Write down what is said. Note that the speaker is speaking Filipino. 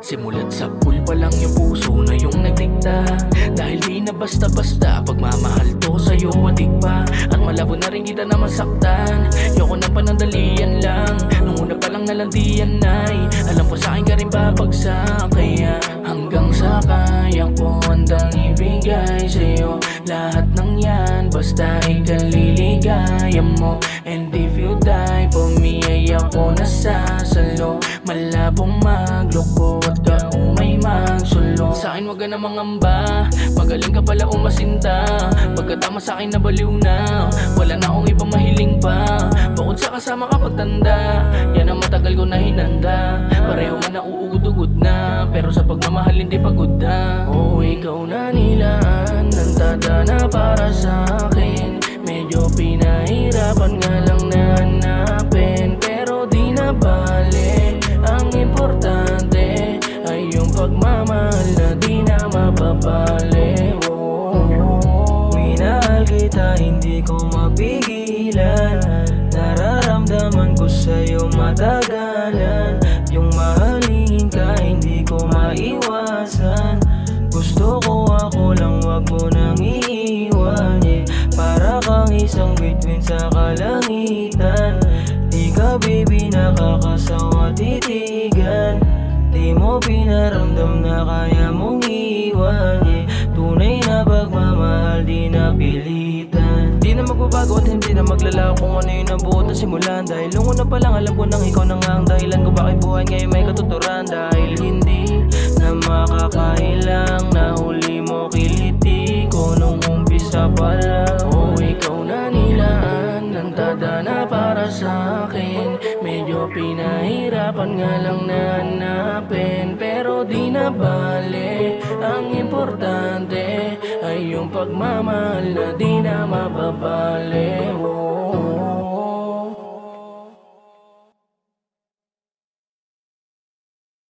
Simulat sa pool pa lang yung puso na yung nagdikta. Dahil di na basta-basta pagmamahal to sa'yo adik pa. At malabo na rin kita na masaktan. Yoko na panandalian lang. Nung una pa lang nalandian ay alam ko sa'kin ka rin babagsak. Kaya hanggang sa kaya ko handang ibigay sa'yo lahat ng yan, basta ikaliligaya mo. And if you die for me ay ako nasasalo. Malabong magloko at kaumay magsulo. Sa'kin wag ka na mangamba, magaling ka pala umasinta. Pagkatama sa'kin nabaliw na, wala na akong ibang mahiling pa. Bukod sa kasama kapag tanda, yan ang matagal ko na hinanda. Pareho man nauugod-ugod na, pero sa pagmamahal hindi pagod na. Oh, ikaw na nilaan ng tada na para sa'kin. Medyo pinahirapan nga lang na hanapin, pero di na bale. Ang importante ay yung pagmamahal na di na mapapali. Minahal kita, hindi ko mapigilan. Nararamdaman ko sa'yo matagalan. Yung mahalin ka, hindi ko maiwasan. Gusto ko ako lang, wag mo nang iiwan, yeah. Para kang isang bituin sa kalangitan. Di ka baby nakakasawa titigan. Di mo pinaramdam na kaya mong iwan, yeah. Tunay na pagmamahal di na pilitan. Di na magbabago at hindi na maglalaho kung ano yung nabuo na simulan. Dahil nung una pa lang alam ko nang ikaw na nga ang dahilan ko bakit buhay ngayon may katuturan. Dahil hindi na makakailang na huli mo kiliti ko nung umpisa pa lang. Oh, ikaw na nilaan ng tada na para sa'kin. Medyo pinahirapan nga lang na hanapin, pero di na bale. Ang importante ay yung pagmamahal na di na mababali.